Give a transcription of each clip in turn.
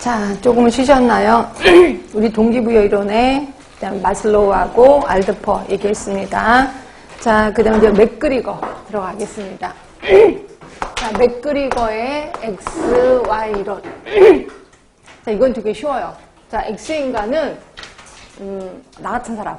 자, 조금은 쉬셨나요? 우리 동기부여 이론에 그다음 마슬로우하고 알드퍼 얘기했습니다. 자, 그 다음에 이제 맥그리거 들어가겠습니다. 자, 맥그리거의 X, Y 이론. 자, 이건 되게 쉬워요. 자, X인간은 나 같은 사람,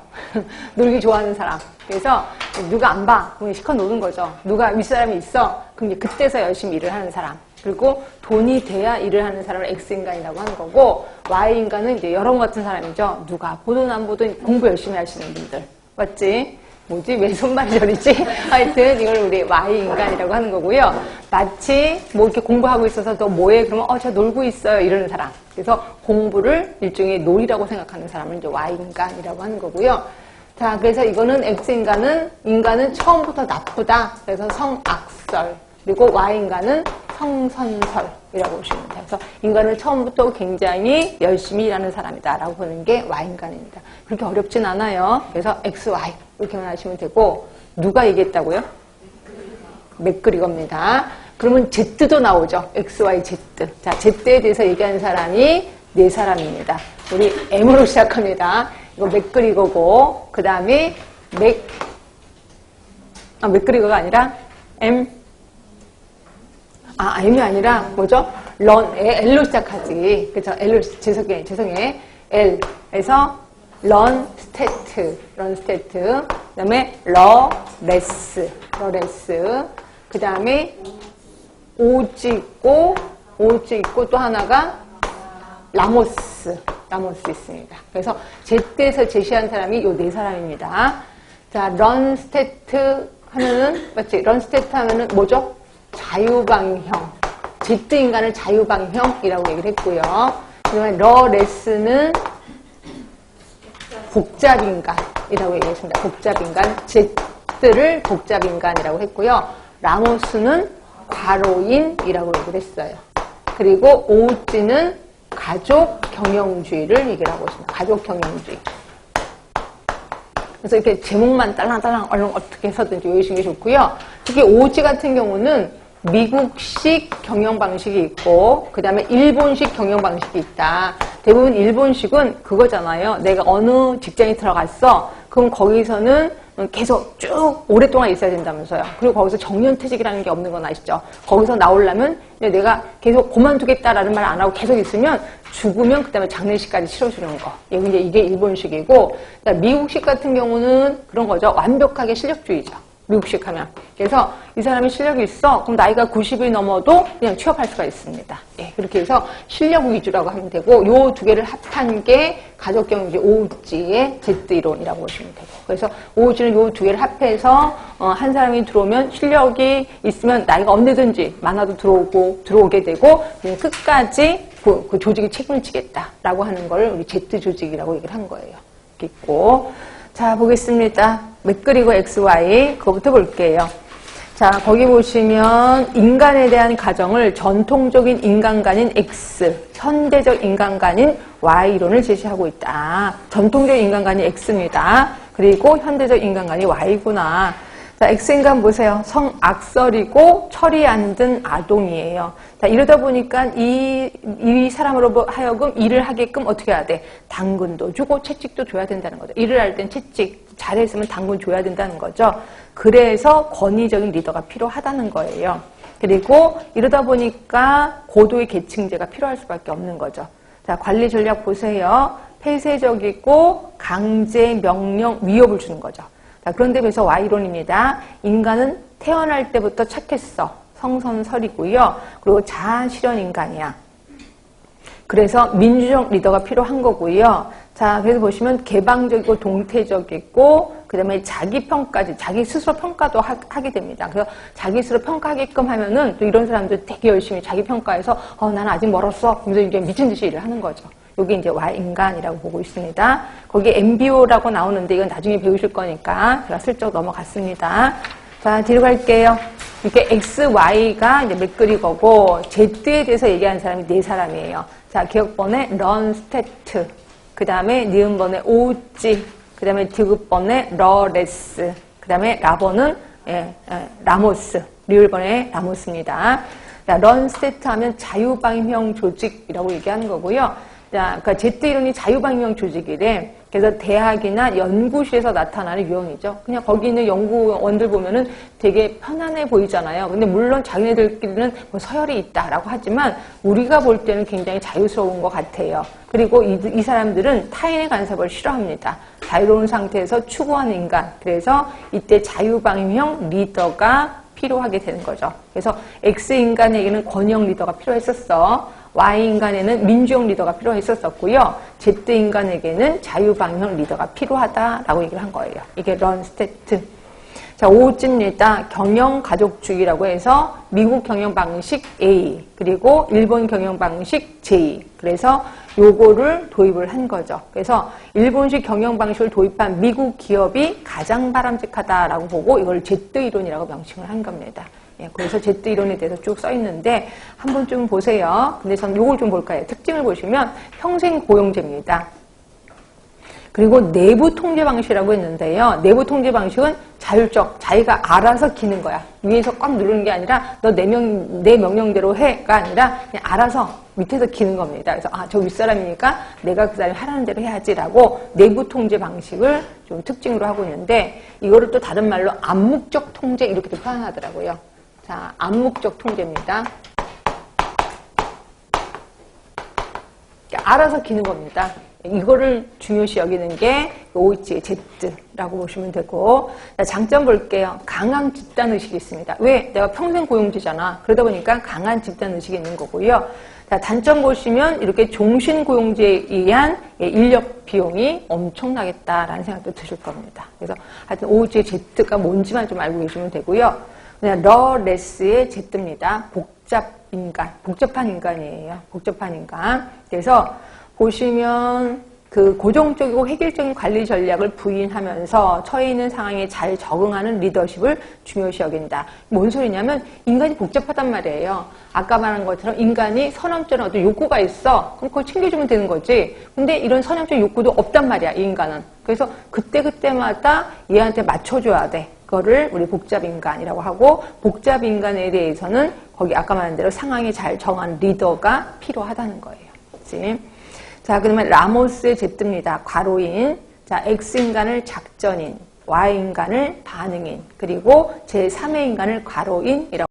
놀기 좋아하는 사람. 그래서 누가 안 봐, 그럼 실컷 노는 거죠. 누가 윗사람이 있어, 그럼 이제 그때서 열심히 일을 하는 사람. 그리고 돈이 돼야 일을 하는 사람을 X인간이라고 하는 거고, Y인간은 이제 여러분 같은 사람이죠. 누가 보든 안 보든 공부 열심히 하시는 분들. 맞지? 뭐지? 왜 손발이 저리지? 하여튼 이걸 우리 Y인간이라고 하는 거고요. 마치 뭐 이렇게 공부하고 있어서 너 뭐해? 그러면 저 놀고 있어요. 이러는 사람. 그래서 공부를 일종의 놀이라고 생각하는 사람을 이제 Y인간이라고 하는 거고요. 자, 그래서 이거는 인간은 처음부터 나쁘다. 그래서 성악설. 그리고 Y인간은 성선설이라고 보시면 돼요. 그래서 인간은 처음부터 굉장히 열심히 일하는 사람이다라고 보는 게 Y인간입니다. 그렇게 어렵진 않아요. 그래서 X, Y 이렇게만 하시면 되고, 누가 얘기했다고요? 맥그리거입니다. 그러면 Z도 나오죠. X, Y, Z. 자, Z에 대해서 얘기하는 사람이 네 사람입니다. 우리 M으로 시작합니다. 이거 맥그리거고, 그 다음에 맥그리거가 아니라 M이 아니라 뭐죠? L로 시작하지. 그죠? L로, 죄송해. L에서 런스테트. 그 다음에 러레스. 그 다음에 오지 있고 또 하나가 라모스 있습니다. 그래서 Z에서 제시한 사람이 요 네 사람입니다. 자, 런스테트 하면은, 맞지? 런스테트 하면은 뭐죠? 자유방형. Z인간을 자유방형이라고 얘기를 했고요. 그 다음에 러레스는 복잡인간이라고 얘기했습니다. 복잡인간. Z를 복잡인간이라고 했고요. 라모스는 과로인이라고 얘기를 했어요. 그리고 오지는 가족 경영주의를 얘기를 하고 있습니다. 가족 경영주의. 그래서 이렇게 제목만 딸랑딸랑 얼른 어떻게 해서든지 외우시는 게 좋고요. 특히 오지 같은 경우는 미국식 경영 방식이 있고, 그 다음에 일본식 경영 방식이 있다. 대부분 일본식은 그거잖아요. 내가 어느 직장에 들어갔어. 그럼 거기서는 계속 쭉 오랫동안 있어야 된다면서요. 그리고 거기서 정년퇴직이라는 게 없는 건 아시죠? 거기서 나오려면 내가 계속 그만두겠다라는 말 안 하고 계속 있으면 죽으면 그 다음에 장례식까지 치러주는 거. 이게 일본식이고, 미국식 같은 경우는 그런 거죠. 완벽하게 실력주의죠. 미국식 하면. 그래서 이 사람이 실력이 있어. 그럼 나이가 90이 넘어도 그냥 취업할 수가 있습니다. 예, 그렇게 해서 실력 위주라고 하면 되고, 요 두 개를 합한 게 가족경영주의 오지의 Z이론이라고 보시면 되고. 그래서 오지는 요 두 개를 합해서 한 사람이 들어오면 실력이 있으면 나이가 언제든지 많아도 들어오게 되고, 그냥 끝까지 그 조직이 책임을 지겠다라고 하는 걸 우리 Z 조직이라고 얘기를 한 거예요. 이렇게 있고. 자, 보겠습니다. 맥그리거 XY, 그거부터 볼게요. 자, 거기 보시면 인간에 대한 가정을 전통적인 인간관인 X, 현대적 인간관인 Y론을 제시하고 있다. 전통적 인간관이 X입니다. 그리고 현대적 인간관이 Y구나. 자, X인간 보세요. 성악설이고 철이 안 든 아동이에요. 자, 이러다 보니까 이 사람으로 하여금 일을 하게끔 어떻게 해야 돼? 당근도 주고 채찍도 줘야 된다는 거죠. 일을 할 땐 채찍, 잘했으면 당근 줘야 된다는 거죠. 그래서 권위적인 리더가 필요하다는 거예요. 그리고 이러다 보니까 고도의 계층제가 필요할 수밖에 없는 거죠. 자, 관리 전략 보세요. 폐쇄적이고 강제, 명령, 위협을 주는 거죠. 자, 그런데 그래서 Y론입니다. 인간은 태어날 때부터 착했어. 성선설이고요. 그리고 자아실현 인간이야. 그래서 민주적 리더가 필요한 거고요. 자, 그래서 보시면 개방적이고 동태적이고, 그 다음에 자기평가지, 자기 스스로 평가도 하게 됩니다. 그래서 자기 스스로 평가하게끔 하면은 또 이런 사람들 되게 열심히 자기 평가해서, 나는 아직 멀었어. 그래서 이제 미친 듯이 일을 하는 거죠. 여기 이제 Y인간이라고 보고 있습니다. 거기 MBO라고 나오는데 이건 나중에 배우실 거니까 제가 슬쩍 넘어갔습니다. 자, 뒤로 갈게요. 이렇게 X, Y가 이제 맥그리거고, Z에 대해서 얘기하는 사람이 네 사람이에요. 자, 기억번에 런스테트, 그 다음에 니은번에 오지, 그 다음에 디귿번에 러레스, 그 다음에 라번은 라모스, 리을번에 라모스입니다. 자, 런스테트 하면 자유방위형 조직이라고 얘기하는 거고요. 자, 그러니까 Z 이론이 자유방위형 조직이래. 그래서 대학이나 연구실에서 나타나는 유형이죠. 그냥 거기 있는 연구원들 보면은 되게 편안해 보이잖아요. 근데 물론 자기네들끼리는 뭐 서열이 있다라고 하지만 우리가 볼 때는 굉장히 자유스러운 것 같아요. 그리고 이 사람들은 타인의 간섭을 싫어합니다. 자유로운 상태에서 추구하는 인간. 그래서 이때 자유방위형 리더가 필요하게 되는 거죠. 그래서 X인간에게는 권위형 리더가 필요했었어. Y인간에는 민주형 리더가 필요했었고요. Z인간에게는 자유방위형 리더가 필요하다라고 얘기를 한 거예요. 이게 런스테트. 자, 5호입니다. 경영가족주의라고 해서 미국 경영방식 A, 그리고 일본 경영방식 J. 그래서 요거를 도입을 한 거죠. 그래서 일본식 경영방식을 도입한 미국 기업이 가장 바람직하다라고 보고 이걸 Z이론이라고 명칭을 한 겁니다. 예, 그래서 Z이론에 대해서 쭉 써 있는데 한번 좀 보세요. 근데 저는 요걸 좀 볼까요? 특징을 보시면 평생 고용제입니다. 그리고 내부 통제 방식이라고 했는데요. 내부 통제 방식은 자율적, 자기가 알아서 기는 거야. 위에서 꽉 누르는 게 아니라 너 내 명령대로 해가 아니라 그냥 알아서 밑에서 기는 겁니다. 그래서 저 윗사람이니까 내가 그 사람이 하라는 대로 해야지라고 내부 통제 방식을 좀 특징으로 하고 있는데 이거를 또 다른 말로 암묵적 통제 이렇게도 표현하더라고요. 자, 암묵적 통제입니다. 알아서 기는 겁니다. 이거를 중요시 여기는 게 OH의 Z라고 보시면 되고, 장점 볼게요. 강한 집단의식이 있습니다. 왜? 내가 평생 고용주잖아. 그러다 보니까 강한 집단의식이 있는 거고요. 자, 단점 보시면 이렇게 종신고용제에 의한 인력 비용이 엄청나겠다라는 생각도 드실 겁니다. 그래서 하여튼 OH의 Z가 뭔지만 좀 알고 계시면 되고요. 그냥 러레스의 Z입니다. 복잡한 인간이에요. 복잡한 인간. 그래서 보시면 그 고정적이고 획일적인 관리 전략을 부인하면서 처해 있는 상황에 잘 적응하는 리더십을 중요시 여긴다. 뭔 소리냐면 인간이 복잡하단 말이에요. 아까 말한 것처럼 인간이 선함적인 어떤 욕구가 있어. 그럼 그걸 챙겨주면 되는 거지. 근데 이런 선함적 욕구도 없단 말이야, 이 인간은. 그래서 그때마다 얘한테 맞춰줘야 돼. 그거를 우리 복잡인간이라고 하고, 복잡인간에 대해서는 거기 아까 말한 대로 상황이 잘 정한 리더가 필요하다는 거예요. 그치? 자, 그러면 라모스의 Z입니다. 과로인. 자, X인간을 작전인, Y인간을 반응인, 그리고 제3의 인간을 과로인이라고